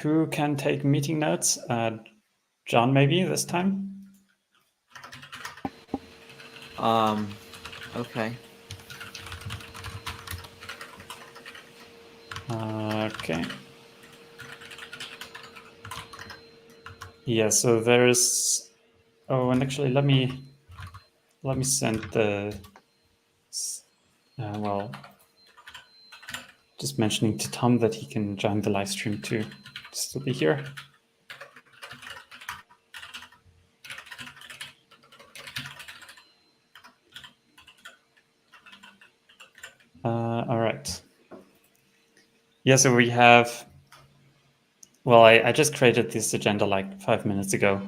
who can take meeting notes? John, maybe this time? Okay. Okay. Yeah, so there's... Oh, and actually, let me send the... well, just mentioning to Tom that he can join the live stream too. Still be here. All right. Yeah, so we have... Well, I just created this agenda like 5 minutes ago.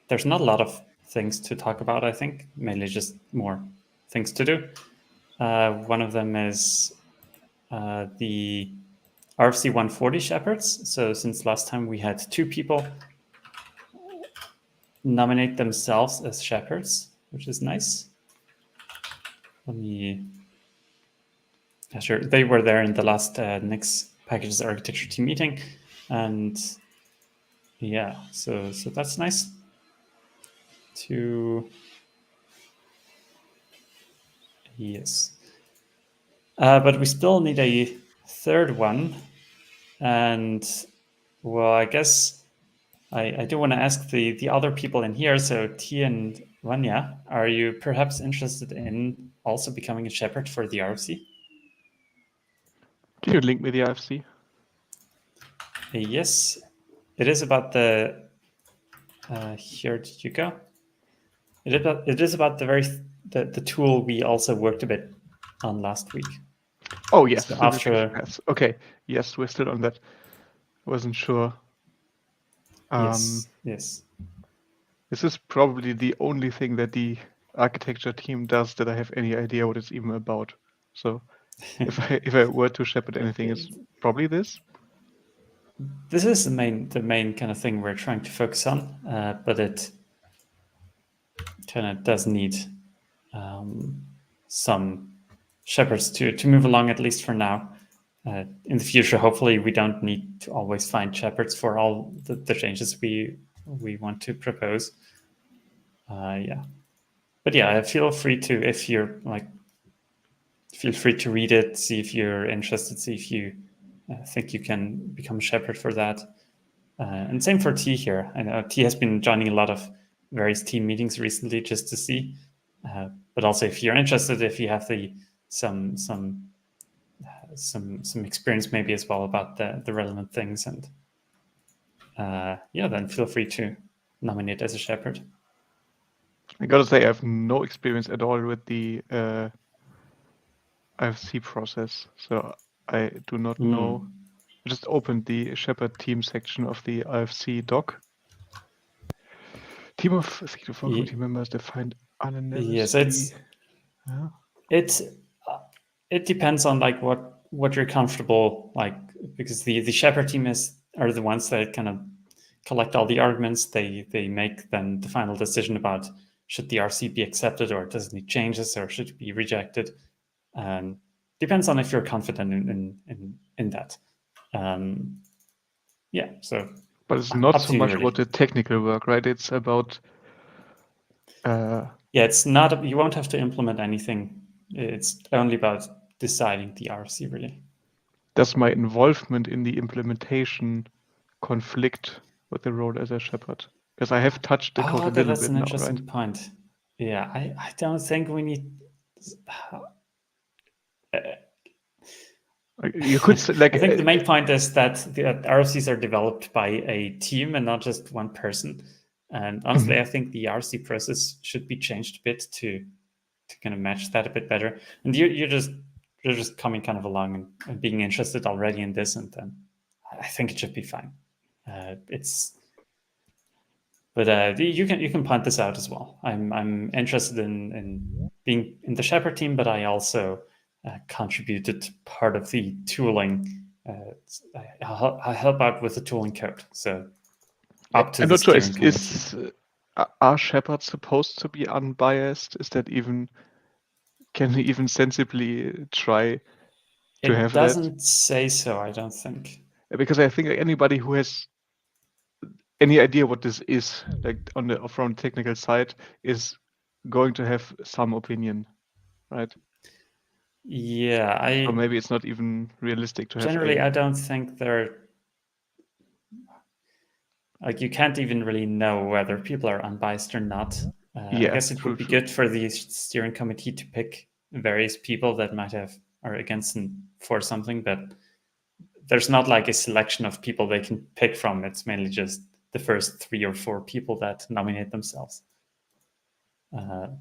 There's not a lot of things to talk about, I think, mainly just more things to do. One of them is the RFC 140 shepherds. So since last time we had 2 people nominate themselves as shepherds, which is nice. Let me... Yeah, sure. They were there in the last Nixpkgs architecture team meeting. And yeah, so that's nice to... Yes. But we still need a third one. And well, I guess I do want to ask the other people in here. So T and Vanya, are you perhaps interested in also becoming a shepherd for the RFC? Can you link me the RFC? Yes, it is about the... here did you go? It is about the tool we also worked a bit on last week. Oh, yes. So after... Okay. Yes, we're still on that. I wasn't sure. Yes. This is probably the only thing that the architecture team does that I have any idea what it's even about. So if I were to shepherd anything, it's probably this. This is the main kind of thing we're trying to focus on, but it kind of does need some shepherds to move along, at least for now. In the future, hopefully, we don't need to always find shepherds for all the changes we want to propose. Yeah, but yeah, feel free to, if you're like, feel free to read it, see if you're interested, see if you think you can become a shepherd for that. And same for T here. I know T has been joining a lot of various team meetings recently just to see. But also, if you're interested, if you have some experience maybe as well about the relevant things, and yeah, then feel free to nominate as a shepherd. I gotta say, I have no experience at all with the IFC process, so I do not know. I just opened the shepherd team section of the IFC doc. Team of 3 to 4 committee members defined unanimously. Yes, it depends on like what you're comfortable like, because the shepherd team are the ones that kind of collect all the arguments. They make then the final decision about should the RC be accepted or does it need changes or should it be rejected. Depends on if you're confident in that. Yeah, so. But it's not so much about the technical work, right? It's about. Yeah, it's not. You won't have to implement anything. It's only about deciding the RC, really. Does my involvement in the implementation conflict with the role as a shepherd? Because I have touched the code a little that's bit an now, interesting right? point. Yeah, I don't think we need. You could like. I think the main point is that the RFCs are developed by a team and not just one person. And honestly, I think the RC process should be changed a bit to kind of match that a bit better. And you're just coming kind of along and being interested already in this, and then I think it should be fine. But you can point this out as well. I'm interested in being in the shepherd team, but I also contributed part of the tooling. I help out with the tooling code. So up to I'm the not sure. steering Are shepherds supposed to be unbiased? Is that even? Can we even sensibly try to have that? It doesn't say so, I don't think. because I think like, anybody who has any idea what this is, like from the technical side, is going to have some opinion, right? Yeah, Or maybe it's not even realistic to have generally I don't think they're like, you can't even really know whether people are unbiased or not. I Yeah, guess it true, would be true. good for the steering committee to pick various people that might have are against and for something, but there's not like a selection of people they can pick from. It's mainly just the first 3 or 4 people that nominate themselves.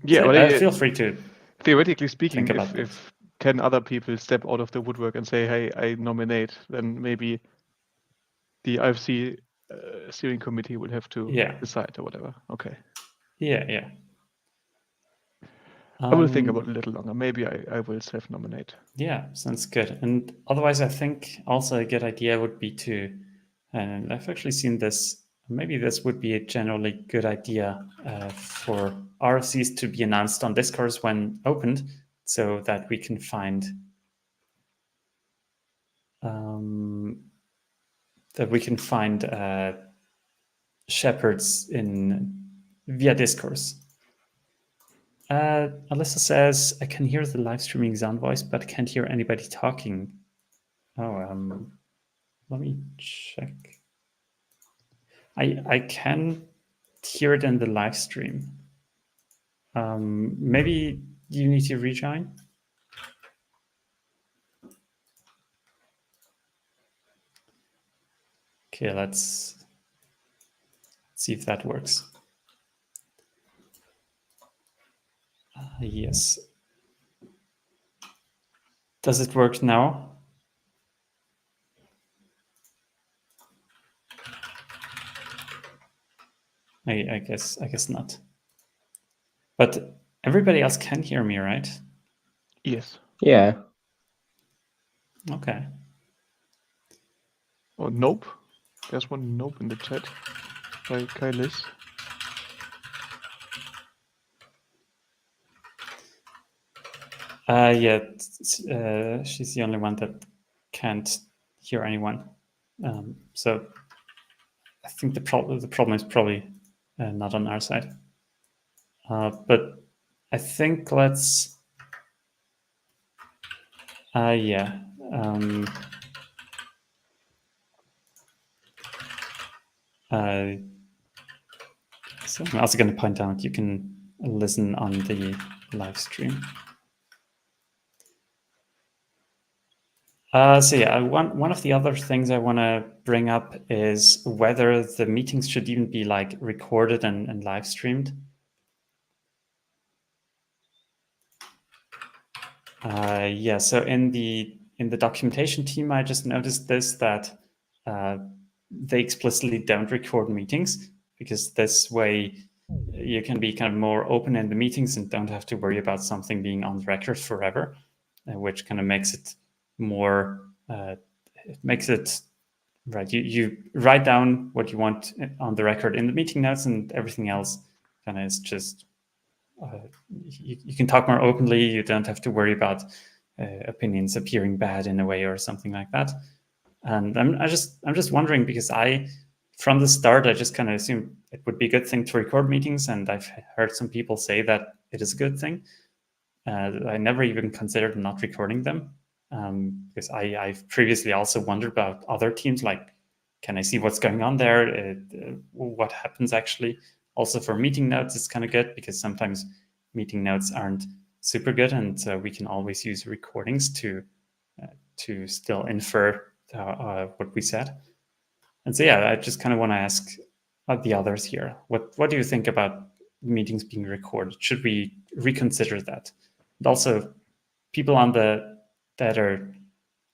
Yeah, but Feel free to theoretically think speaking, about that. if 10 other people step out of the woodwork and say, "Hey, I nominate," then maybe the IFC steering committee will have to Yeah, decide or whatever. Okay. yeah. I will think about it a little longer. Maybe I will self-nominate. Yeah, sounds good. And otherwise, I think also a good idea would be to, and I've actually seen this, maybe this would be a generally good idea for RFCs to be announced on Discourse when opened, so that we can find um, shepherds in via Discourse. Alyssa says, I can hear the live streaming sound voice, but can't hear anybody talking. Oh, let me check. I can hear it in the live stream. Maybe you need to rejoin. Okay, let's see if that works. Yes. Does it work now? I guess not. But everybody else can hear me, right? Yes. Yeah. Okay. Oh, nope. There's one nope in the chat by Kailis. Yeah, she's the only one that can't hear anyone. So I think the problem is probably not on our side. But I think let's. Yeah. So I'm also going to point out you can listen on the live stream. So yeah, one of the other things I want to bring up is whether the meetings should even be like recorded and live streamed. Yeah, so in the documentation team, I just noticed this that they explicitly don't record meetings because this way you can be kind of more open in the meetings and don't have to worry about something being on the record forever, which kind of makes it more. It makes it right. You write down what you want on the record in the meeting notes, and everything else kind of is just you can talk more openly. You don't have to worry about opinions appearing bad in a way or something like that. And I'm just wondering because from the start I just kind of assumed it would be a good thing to record meetings, and I've heard some people say that it is a good thing. I never even considered not recording them because I've previously also wondered about other teams, like can I see what's going on there, what happens actually. Also for meeting notes, it's kind of good because sometimes meeting notes aren't super good, and we can always use recordings to still infer what we said. And so yeah, I just kind of want to ask the others here, what do you think about meetings being recorded? Should we reconsider that? And also, people that are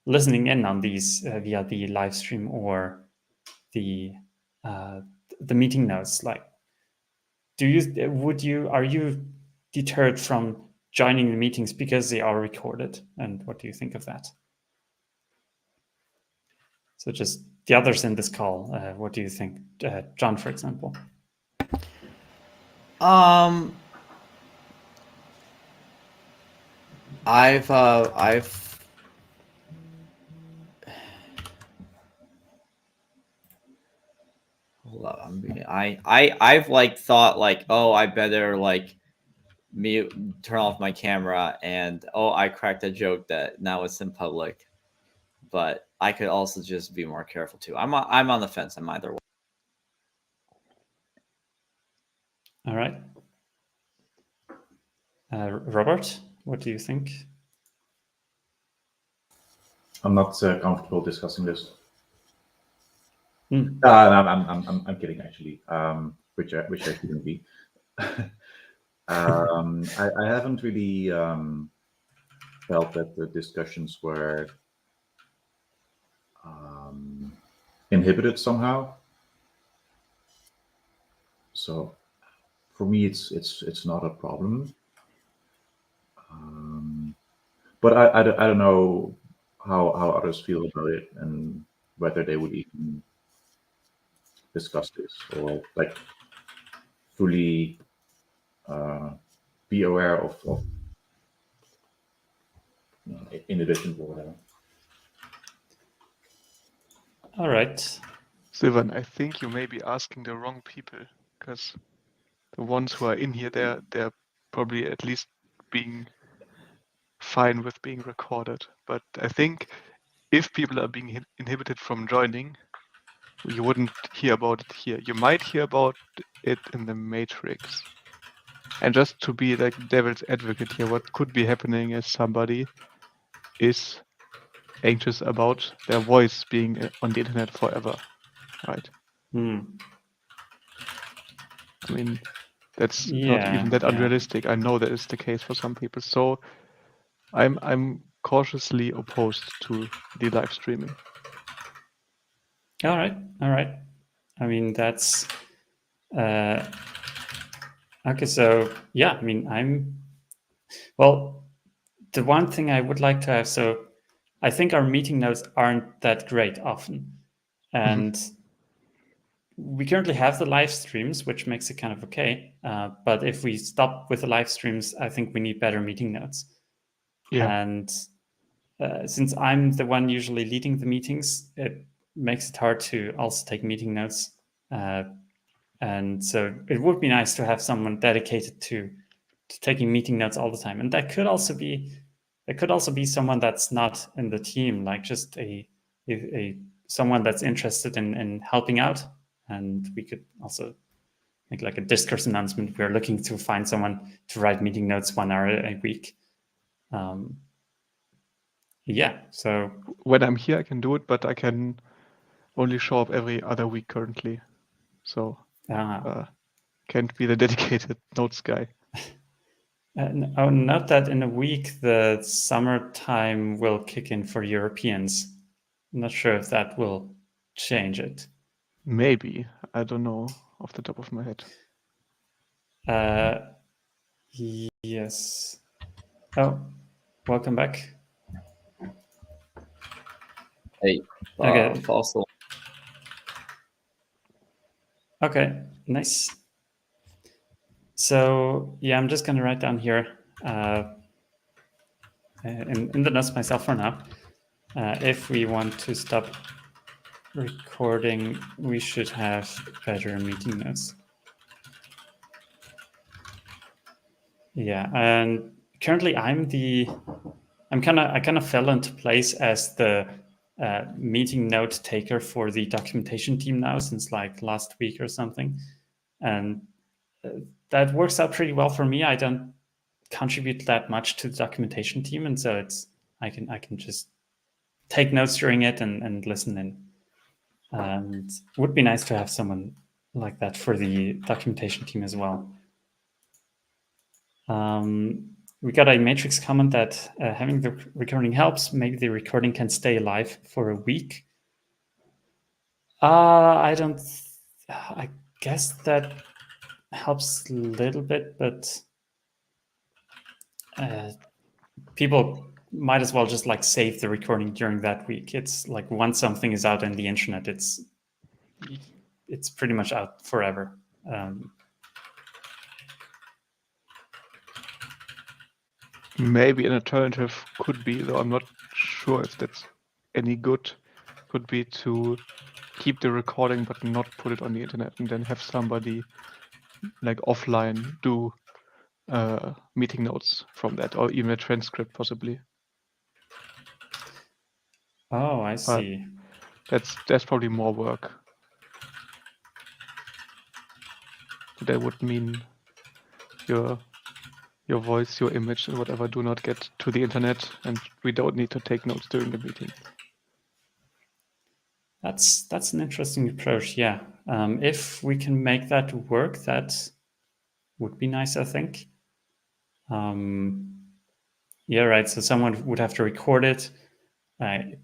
listening in on these via the live stream or the uh, the meeting notes, like, are you deterred from joining the meetings because they are recorded? And what do you think of that? So just the others in this call, what do you think? John, for example. I've I've like thought like, oh, I better like turn off my camera, and I cracked a joke that now it's in public. But I could also just be more careful too. I'm on the fence. I'm either way. All right. Robert, what do you think? I'm not comfortable discussing this. Hmm. I'm kidding, actually. Which I shouldn't be. I haven't really felt that the discussions were inhibited somehow. So for me, it's not a problem. But I don't know how others feel about it and whether they would even discuss this or like fully be aware of inhibition or whatever. All right. Sylvan, I think you may be asking the wrong people, because the ones who are in here, they're probably at least being fine with being recorded. But I think if people are being inhibited from joining, you wouldn't hear about it here. You might hear about it in the Matrix. And just to be like devil's advocate here, what could be happening is somebody is anxious about their voice being on the internet forever, right? Hmm. I mean, that's not Yeah, even that yeah. unrealistic. I know that is the case for some people. So I'm cautiously opposed to the live streaming. All right. All right. I mean, that's okay. So yeah, I mean, well, the one thing I would like to have, so I think our meeting notes aren't that great often. And we currently have the live streams, which makes it kind of okay. But if we stop with the live streams, I think we need better meeting notes. Yeah. And since I'm the one usually leading the meetings, it makes it hard to also take meeting notes. And so it would be nice to have someone dedicated to taking meeting notes all the time. And that could also be someone that's not in the team, like just a someone that's interested in helping out. And we could also make like a discourse announcement. We're looking to find someone to write meeting notes 1 hour a week. Yeah, so when I'm here, I can do it, but I can only show up every other week currently. So can't be the dedicated notes guy. Note that in a week, the summertime will kick in for Europeans. I'm not sure if that will change it. Maybe. I don't know off the top of my head. Yes. Oh, welcome back. Hey, Okay. fossil. Okay, nice. So yeah, I'm just going to write down here in the notes myself for now. If we want to stop recording, we should have better meeting notes. Yeah, and currently I kind of fell into place as the meeting note taker for the documentation team now since like last week or something, and that works out pretty well for me. I don't contribute that much to the documentation team, and so I can just take notes during it and listen in. And it would be nice to have someone like that for the documentation team as well. We got a Matrix comment that having the recording helps. Maybe the recording can stay alive for a week. I guess that helps a little bit, but people might as well just like save the recording during that week. It's like once something is out on the internet, it's pretty much out forever. Maybe an alternative could be, though I'm not sure if that's any good, would be to keep the recording but not put it on the internet, and then have somebody like offline do meeting notes from that, or even a transcript possibly. Oh, I But see. that's probably more work. That would mean your voice, your image, and whatever do not get to the internet, and we don't need to take notes during the meeting. That's an interesting approach. Yeah, if we can make that work, that would be nice, I think. Yeah, right. So someone would have to record it.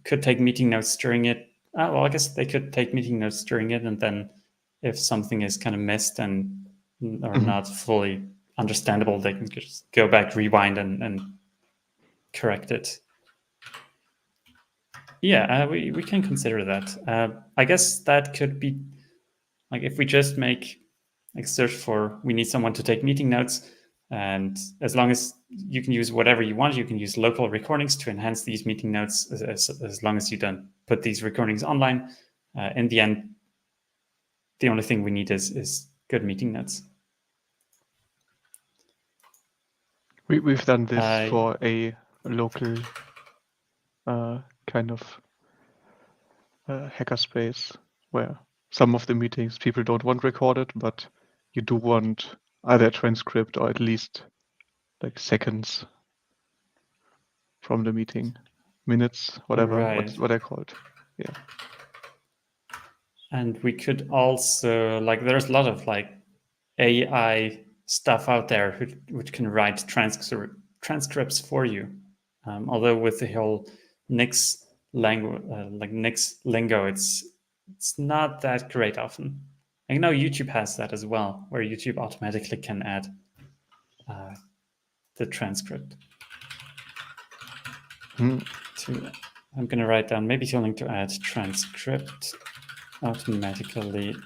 Could take meeting notes during it. Well, I guess they could take meeting notes during it, and then if something is kind of missed and or not fully understandable, they can just go back, rewind, and correct it. Yeah, we can consider that. I guess that could be like if we just make like search for we need someone to take meeting notes, and as long as you can use whatever you want, you can use local recordings to enhance these meeting notes as long as you don't put these recordings online. In the end, the only thing we need is good meeting notes. We've done this for a local kind of hackerspace where some of the meetings people don't want recorded, but you do want either a transcript or at least like seconds from the meeting, minutes, whatever, Right. what I call it. Yeah. And we could also like there's a lot of like AI stuff out there which can write transcripts for you. Although with the whole Nix like Nix lingo, it's not that great often. I know YouTube has that as well, where YouTube automatically can add the transcript. I'm going to write down maybe something to add transcript automatically.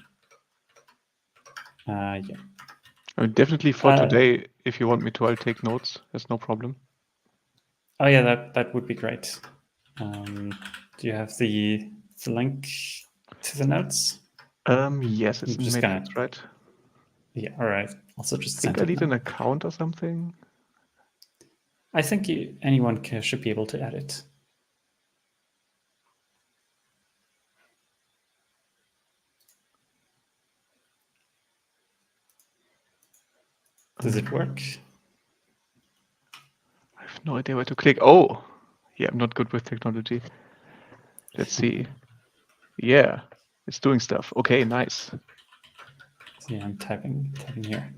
Yeah. I mean, definitely for today, if you want me to, I'll take notes. There's no problem. Oh yeah, that would be great. Do you have the link to the notes? Yes, it's in Matrix, right? Yeah, all right. Also just I think I need an account or something. I think anyone should be able to add it. Does it work? I have no idea where to click. Oh, yeah, I'm not good with technology. Let's see. Yeah, it's doing stuff. Okay, nice. See, I'm typing here.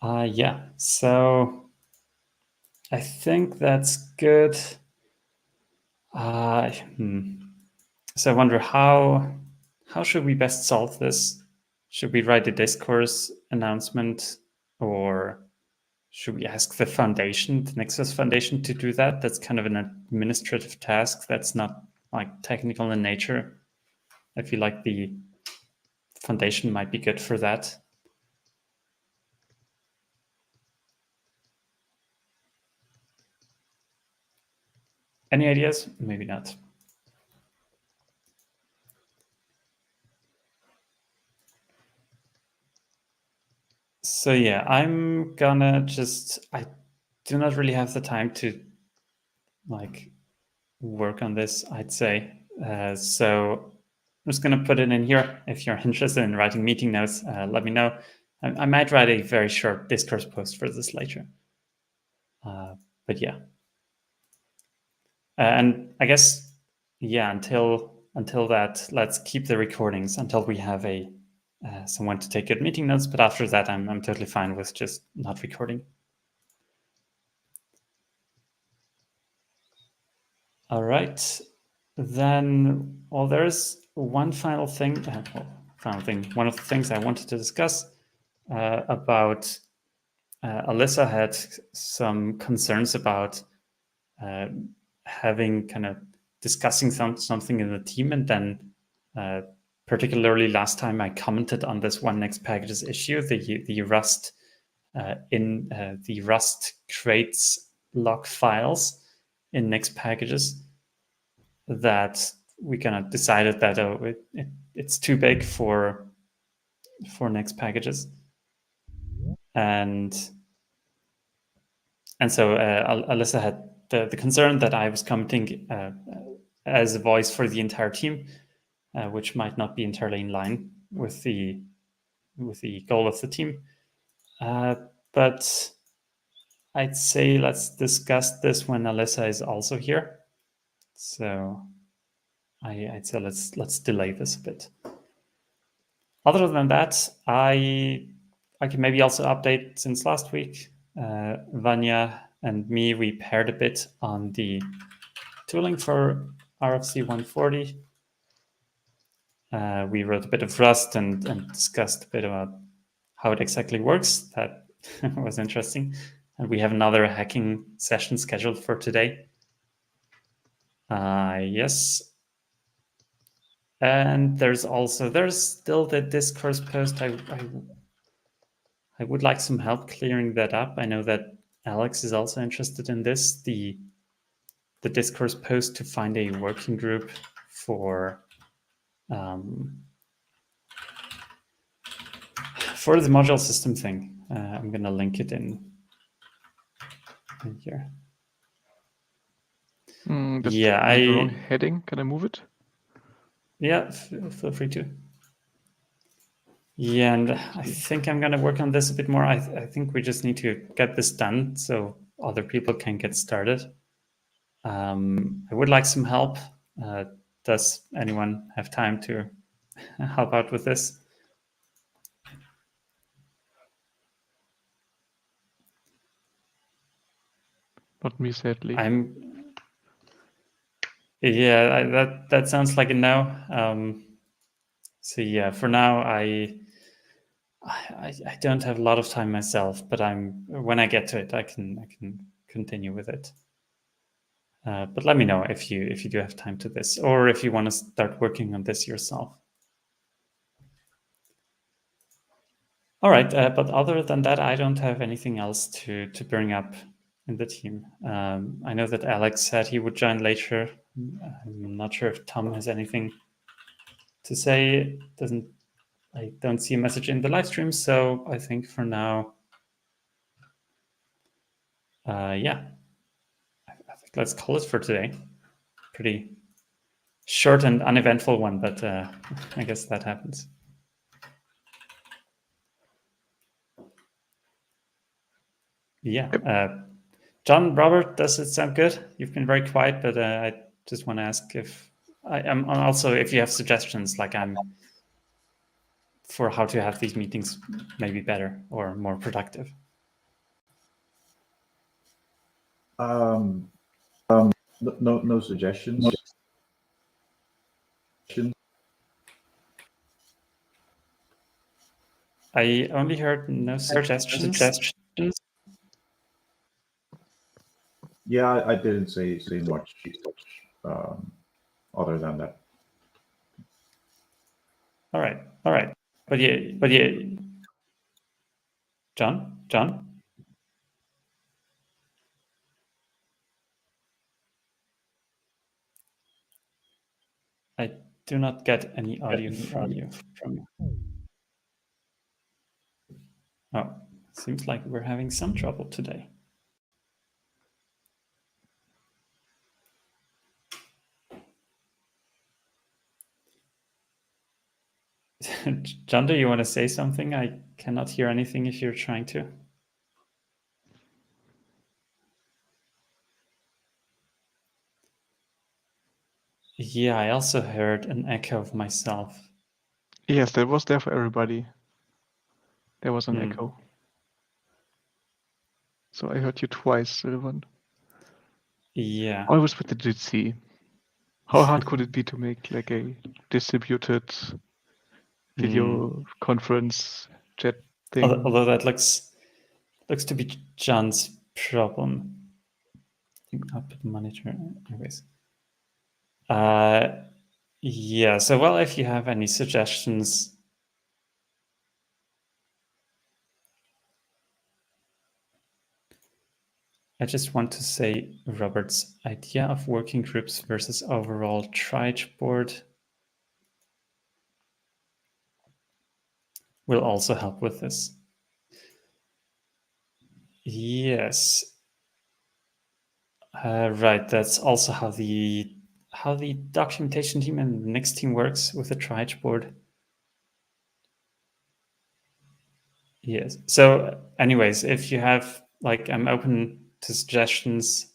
Yeah, so I think that's good. So I wonder how should we best solve this? Should we write a discourse announcement, or should we ask the foundation, the Nexus Foundation, to do that? That's kind of an administrative task. That's not like technical in nature. I feel like the foundation might be good for that. Any ideas? Maybe not. So yeah, I'm gonna I do not really have the time to like work on this, I'd say. So I'm just gonna put it in here. If you're interested in writing meeting notes, let me know. I might write a very short discourse post for this later. But yeah. And I guess, yeah, until that, let's keep the recordings until we have someone to take good meeting notes. But after that, I'm totally fine with just not recording. All right. Then, well, there's one final thing. One of the things I wanted to discuss about Alyssa had some concerns about having kind of discussing something in the team, and then particularly last time I commented on this one Nixpkgs issue, the Rust the Rust crates log files in Nixpkgs. that we kind of decided that it's too big for Nixpkgs, and so Alyssa had the concern that I was commenting as a voice for the entire team, which might not be entirely in line with the goal of the team. But I'd say let's discuss this when Alyssa is also here. So I'd say let's delay this a bit. Other than that, I can maybe also update since last week. Vanya and me, we paired a bit on the tooling for RFC 140. We wrote a bit of Rust and discussed a bit about how it exactly works. That was interesting. And we have another hacking session scheduled for today. Yes. And there's still the discourse post. I would like some help clearing that up. I know that Alex is also interested in this. The discourse post to find a working group for the module system thing. I'm going to link it in here. That's Yeah, the wrong heading. Can I move it? Yeah, feel free to. Yeah, and I think I'm going to work on this a bit more. I think we just need to get this done so other people can get started. I would like some help. Does anyone have time to help out with this? Not me, sadly. That sounds like a no. So yeah, for now I don't have a lot of time myself, but when I get to it, I can continue with it. But let me know if you do have time to this, or if you want to start working on this yourself. All right, but other than that, I don't have anything else to bring up in the team. I know that Alex said he would join later. I'm not sure if Tom has anything to say. I don't see a message in the live stream, so I think for now, yeah, I think let's call it for today. Pretty short and uneventful one, but I guess that happens. Yeah. John, Robert, does it sound good? You've been very quiet, but I just want to ask if I'm also if you have suggestions, like for how to have these meetings maybe better or more productive. No suggestions. I only heard no suggestions. Yeah, I didn't say much other than that. All right. But yeah, John. I do not get any audio from you. Oh, seems like we're having some trouble today. John, do you want to say something? I cannot hear anything if you're trying to. Yeah, I also heard an echo of myself. Yes, that was there for everybody. There was an echo. So I heard you twice, Sylvan. Yeah. Always with the Jitsi. How hard could it be to make like a distributed video conference chat thing? Although that looks to be John's problem. Output monitor, anyways. Yeah. So well, if you have any suggestions, I just want to say Robert's idea of working groups versus overall triage board will also help with this. Yes. Right, that's also how the documentation team and the Nix team works with the triage board. Yes. So, anyways, if you have like, I'm open to suggestions,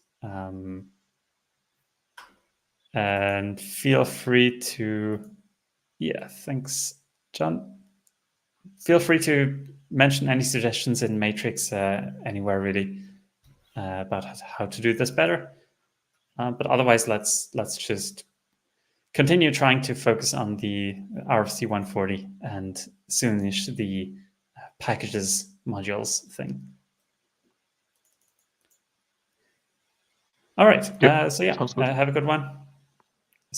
and feel free to. Yeah, thanks, John. Feel free to mention any suggestions in Matrix anywhere really about how to do this better. But otherwise, let's just continue trying to focus on the RFC 140 and soonish the packages modules thing. All right. Yep, So yeah, sounds good. have a good one.